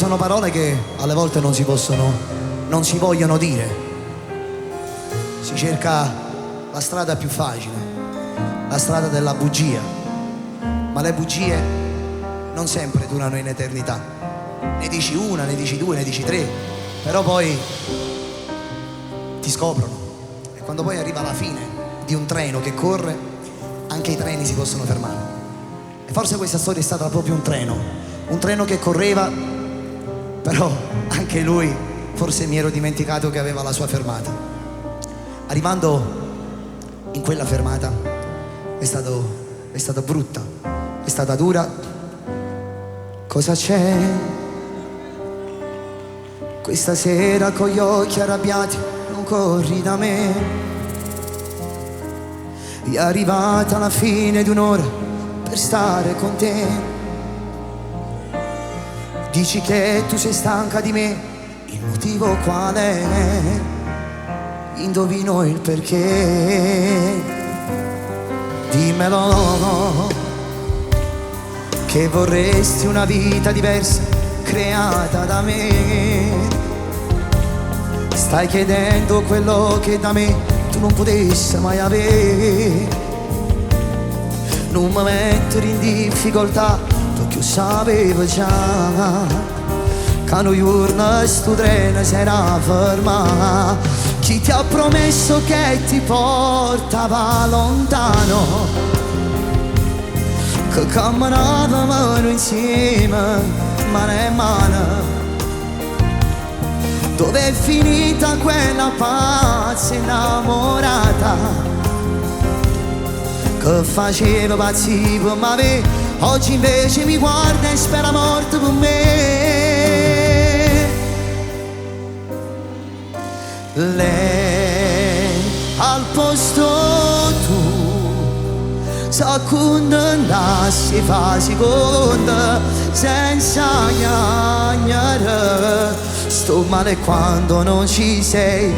sono parole che alle volte non si possono, non si vogliono dire. Si cerca la strada più facile, la strada della bugia, ma le bugie non sempre durano in eternità. Ne dici una, ne dici due, ne dici tre, però poi ti scoprono. E quando poi arriva la fine di un treno che corre, anche i treni si possono fermare. E forse questa storia è stata proprio un treno che correva, però anche lui forse mi ero dimenticato che aveva la sua fermata. Arrivando in quella fermata è stata brutta, è stata dura. Cosa c'è? Questa sera con gli occhi arrabbiati non corri da me. È arrivata la fine di un'ora per stare con te. Dici che tu sei stanca di me, il motivo qual è? Indovino il perché. Dimmelo, che vorresti una vita diversa creata da me. Stai chiedendo quello che da me tu non potessi mai avere. Non mi mettere in difficoltà, perché io sapevo già che un giorno sto treno sarà fermato. Chi ti ha promesso che ti portava lontano, che camminavamo insieme mano a mano. Dove è finita quella pazza innamorata che faceva pazzi per me? Oggi invece mi guarda e spera morte per me. Lei al posto tu sa condannarsi fa seconda senza gnagnare. Sto male quando non ci sei,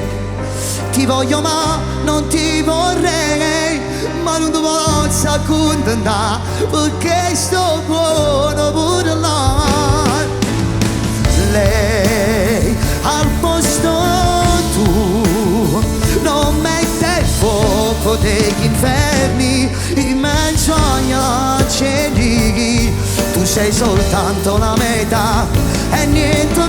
ti voglio ma non ti vorrei, ma non ti posso condannare perché sto buono pure là. Lei al posto tu non mette il fuoco degli inferni in mezzo agli angeli. Tu sei soltanto la metà e niente che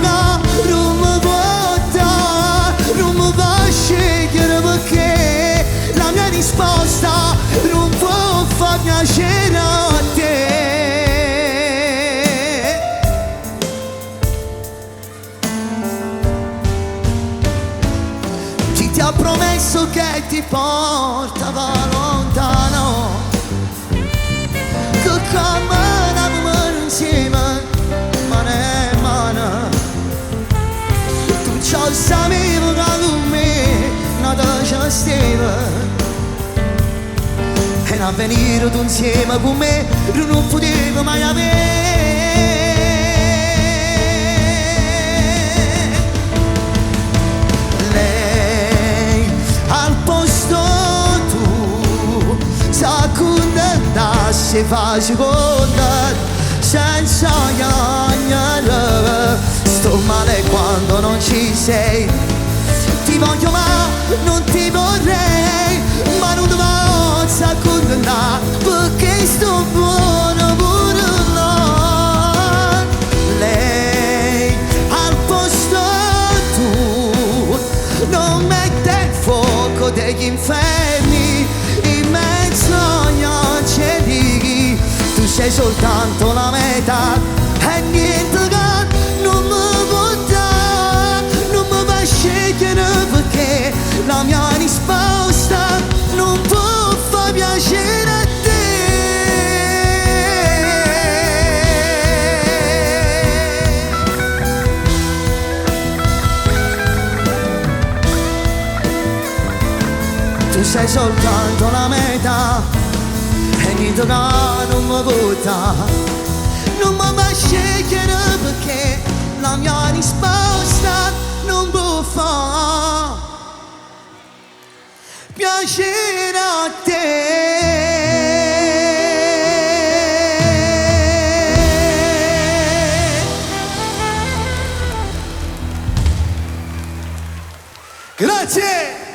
non mi può dare, non mi fa scegliere perché la mia risposta non può far piacere a te. Chi ti ha promesso che ti portava lontano, che camminavamo insieme mano a mano. Tu già sapevi che con me non ci stava, e a venire tu insieme con me non potevo mai avere. Lei al posto tu sa condannarsi fa seconda senza gnagnare. Sto male quando non ci sei, ti voglio ma non ti vorrei, ma non ti posso condannare perché sto buono pure là. Lei al posto tu non mette il fuoco degli inferni in mezzo agli angeli. Tu sei soltanto la metà e niente che non mi può dare, non mi fa scegliere perché la mia risposta non può far piacere a te. Tu sei soltanto la metà e niente che non mi può dare, non mi fa scegliere perché la mia risposta non può far piacere a te. Grazie!